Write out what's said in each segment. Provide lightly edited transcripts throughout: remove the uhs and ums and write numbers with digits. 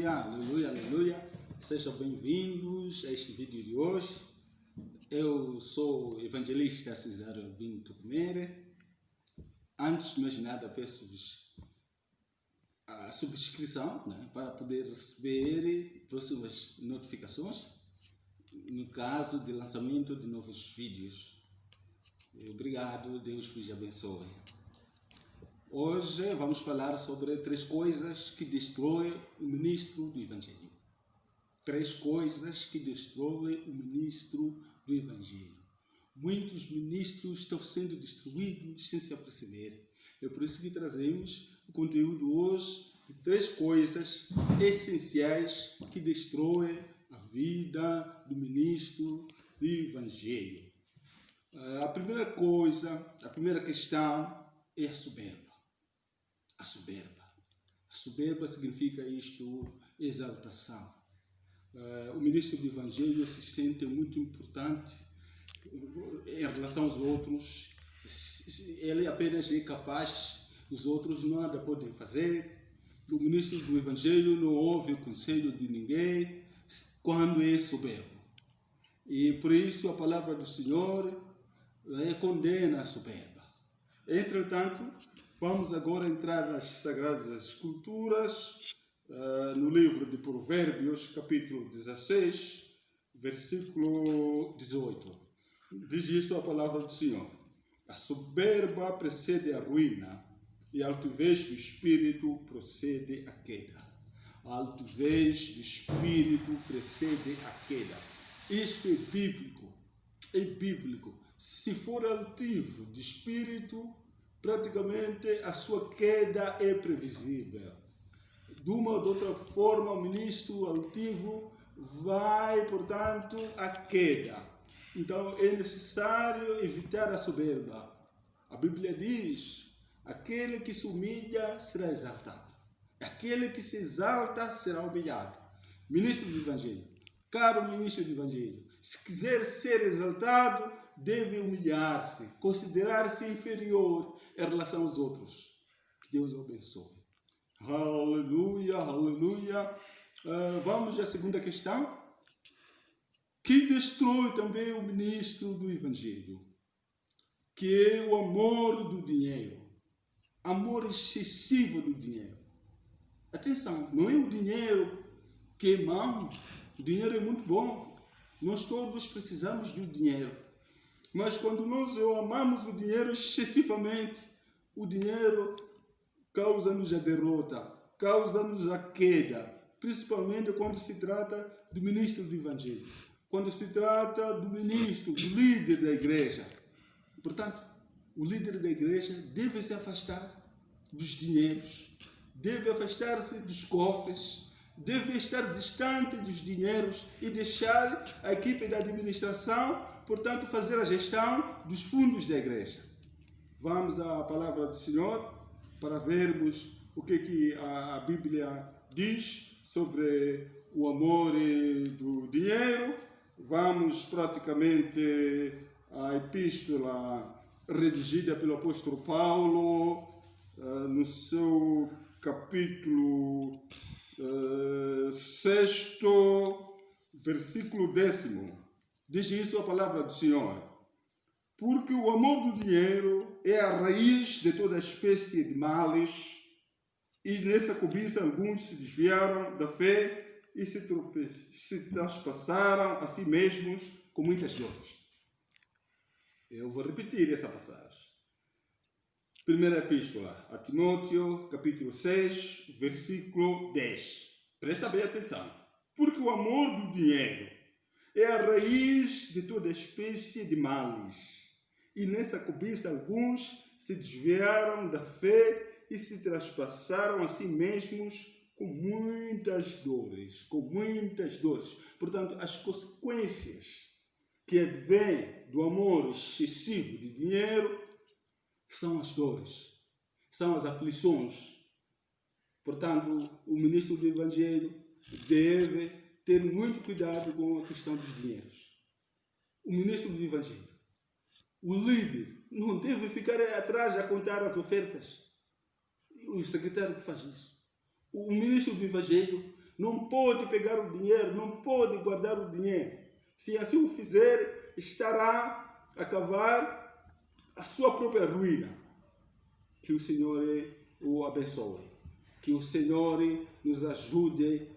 Aleluia, aleluia, aleluia. Sejam bem-vindos a este vídeo de hoje. Eu sou o evangelista Cesário Albino Tucumere. Antes de mais nada, peço-vos a subscrição, para poder receber próximas notificações no caso de lançamento de novos vídeos. Obrigado, Deus vos abençoe. Hoje vamos falar sobre 3 coisas que destroem o ministro do Evangelho. 3 coisas que destroem o ministro do Evangelho. Muitos ministros estão sendo destruídos sem se aperceber. É por isso que trazemos o conteúdo hoje de 3 coisas essenciais que destroem a vida do ministro do Evangelho. A primeira questão é a soberba. A soberba. A soberba significa isto, exaltação. O ministro do Evangelho se sente muito importante em relação aos outros. Ele apenas é capaz, os outros nada podem fazer. O ministro do Evangelho não ouve o conselho de ninguém quando é soberbo. E por isso a palavra do Senhor condena a soberba. Entretanto, vamos agora entrar nas Sagradas Escrituras, no livro de Provérbios, capítulo 16, versículo 18. Diz isso a palavra do Senhor. A soberba precede a ruína, e a altivez do espírito precede a queda. A altivez do espírito precede a queda. Isto é bíblico. É bíblico. Se for altivo de espírito, praticamente a sua queda é previsível. De uma ou de outra forma, o ministro altivo vai, portanto, à queda. Então, é necessário evitar a soberba. A Bíblia diz: aquele que se humilha será exaltado. Aquele que se exalta será humilhado. Ministro do Evangelho, caro ministro do Evangelho, se quiser ser exaltado, deve humilhar-se, considerar-se inferior em relação aos outros. Que Deus o abençoe. Aleluia, aleluia. Vamos à segunda questão, que destrói também o ministro do Evangelho, que é o amor do dinheiro. Amor excessivo do dinheiro. Atenção, não é o dinheiro que é mau. O dinheiro é muito bom. Nós todos precisamos do dinheiro. Mas quando nós amamos o dinheiro excessivamente, o dinheiro causa-nos a derrota, causa-nos a queda, principalmente quando se trata do ministro do Evangelho, quando se trata do ministro, do líder da igreja. Portanto, o líder da igreja deve se afastar dos dinheiros, deve afastar-se dos cofres, deve estar distante dos dinheiros e deixar a equipe da administração, portanto, fazer a gestão dos fundos da igreja. Vamos à palavra do Senhor para vermos o que a Bíblia diz sobre o amor do dinheiro. Vamos praticamente à epístola redigida pelo apóstolo Paulo, no seu capítulo 6, versículo 10. Diz isso a palavra do Senhor. Porque o amor do dinheiro é a raiz de toda espécie de males, e nessa cobiça alguns se desviaram da fé e se traspassaram a si mesmos com muitas dores. Eu vou repetir essa passagem. Primeira epístola a Timóteo, capítulo 6, versículo 10. Presta bem atenção. Porque o amor do dinheiro é a raiz de toda espécie de males. E nessa cobiça alguns se desviaram da fé e se traspassaram a si mesmos com muitas dores. Com muitas dores. Portanto, as consequências que advêm do amor excessivo de dinheiro são as dores, são as aflições. Portanto, o ministro do Evangelho deve ter muito cuidado com a questão dos dinheiros. O ministro do Evangelho, o líder, não deve ficar atrás a contar as ofertas. O secretário que faz isso. O ministro do Evangelho não pode pegar o dinheiro, não pode guardar o dinheiro. Se assim o fizer, estará a cavar a sua própria ruína. Que o Senhor o abençoe. Que o Senhor nos ajude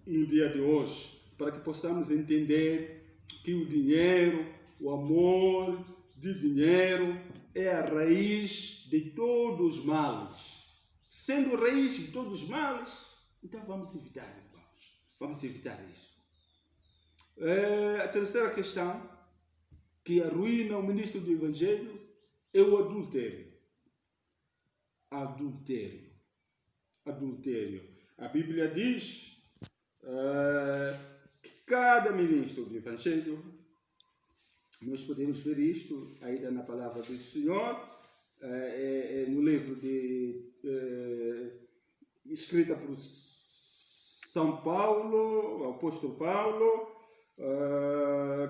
no dia de hoje, para que possamos entender que o dinheiro, o amor de dinheiro é a raiz de todos os males. Sendo a raiz de todos os males, então vamos evitar, irmãos. Vamos evitar isso. A terceira questão que arruína o ministro do Evangelho é o adultério. Adultério. Adultério. A Bíblia diz que cada ministro do Evangelho, nós podemos ver isto ainda na palavra do Senhor, no livro escrita por São Paulo, o apóstolo Paulo,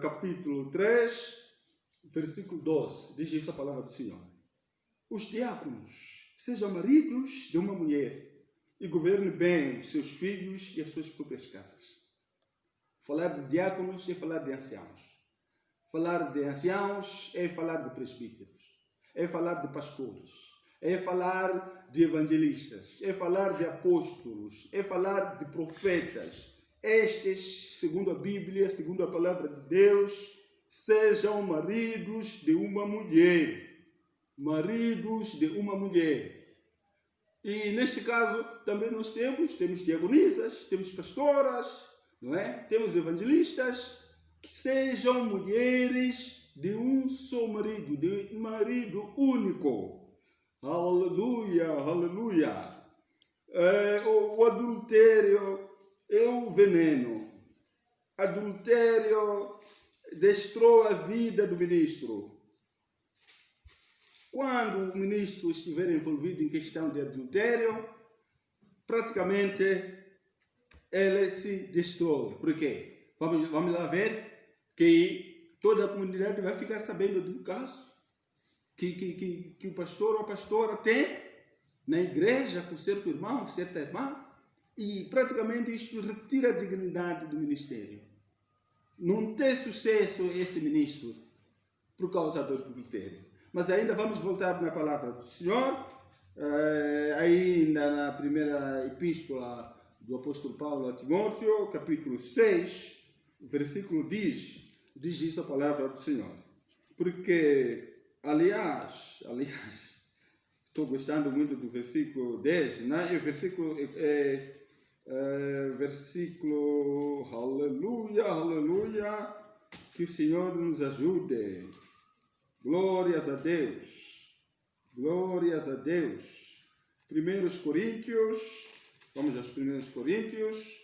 capítulo 3, versículo 12, diz isso a palavra do Senhor. Os diáconos sejam maridos de uma mulher e governem bem os seus filhos e as suas próprias casas. Falar de diáconos é falar de anciãos. Falar de anciãos é falar de presbíteros. É falar de pastores. É falar de evangelistas. É falar de apóstolos. É falar de profetas. Estes, segundo a Bíblia, segundo a palavra de Deus, sejam maridos de uma mulher. Maridos de uma mulher. E neste caso também nós temos diaconisas, temos pastoras, não é? Temos evangelistas, que sejam mulheres de um só marido, de um marido único. Aleluia, aleluia. O adultério é o veneno. Adultério destrói a vida do ministro. Quando o ministro estiver envolvido em questão de adultério, praticamente ele se destrói. Por quê? Vamos lá ver que toda a comunidade vai ficar sabendo do caso que o pastor ou a pastora tem na igreja com certo irmão, certa irmã, e praticamente isto retira a dignidade do ministério. Não tem sucesso esse ministro por causa do adultério. Mas ainda vamos voltar na palavra do Senhor, ainda na primeira epístola do apóstolo Paulo a Timóteo, capítulo 6, versículo diz isso a palavra do Senhor. Porque, aliás, estou gostando muito do versículo 10, né? Versículo, aleluia, aleluia, que o Senhor nos ajude. Glórias a Deus. Glórias a Deus. 1 Coríntios, vamos aos 1 Coríntios,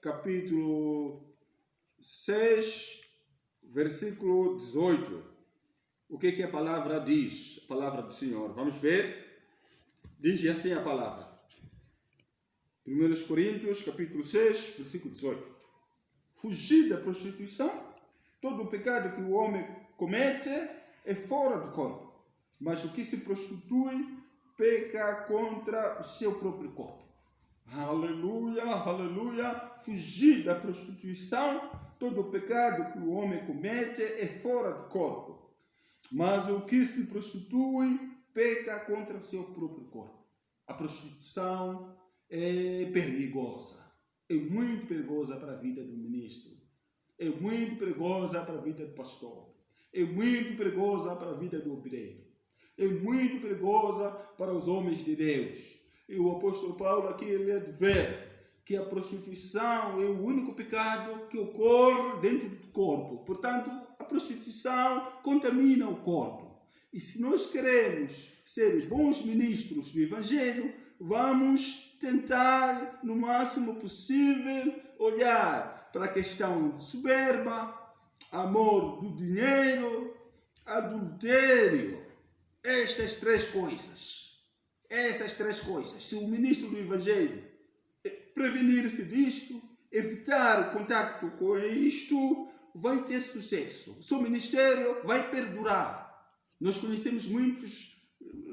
capítulo 6, versículo 18. O que a palavra diz? A palavra do Senhor. Vamos ver. Diz assim a palavra. 1 Coríntios, capítulo 6, versículo 18. Fugir da prostituição. Todo o pecado que o homem comete é fora do corpo, mas o que se prostitui peca contra o seu próprio corpo. Aleluia, aleluia. Fugir da prostituição. Todo o pecado que o homem comete é fora do corpo, mas o que se prostitui peca contra o seu próprio corpo. A prostituição é perigosa, é muito perigosa para a vida do ministro. É muito perigosa para a vida do pastor. É muito perigosa para a vida do obreiro. É muito perigosa para os homens de Deus. E o apóstolo Paulo aqui ele adverte que a prostituição é o único pecado que ocorre dentro do corpo. Portanto, a prostituição contamina o corpo. E se nós queremos ser bons ministros do Evangelho, vamos tentar, no máximo possível, olhar para a questão de soberba, amor do dinheiro, adultério. Essas três coisas. Se o ministro do Evangelho prevenir-se disto, evitar o contato com isto, vai ter sucesso. O seu ministério vai perdurar. Nós conhecemos muitos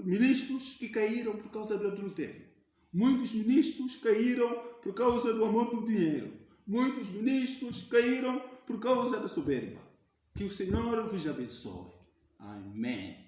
ministros que caíram por causa do adultério. Muitos ministros caíram por causa do amor do dinheiro. Muitos ministros caíram por causa da soberba. Que o Senhor vos abençoe. Amém.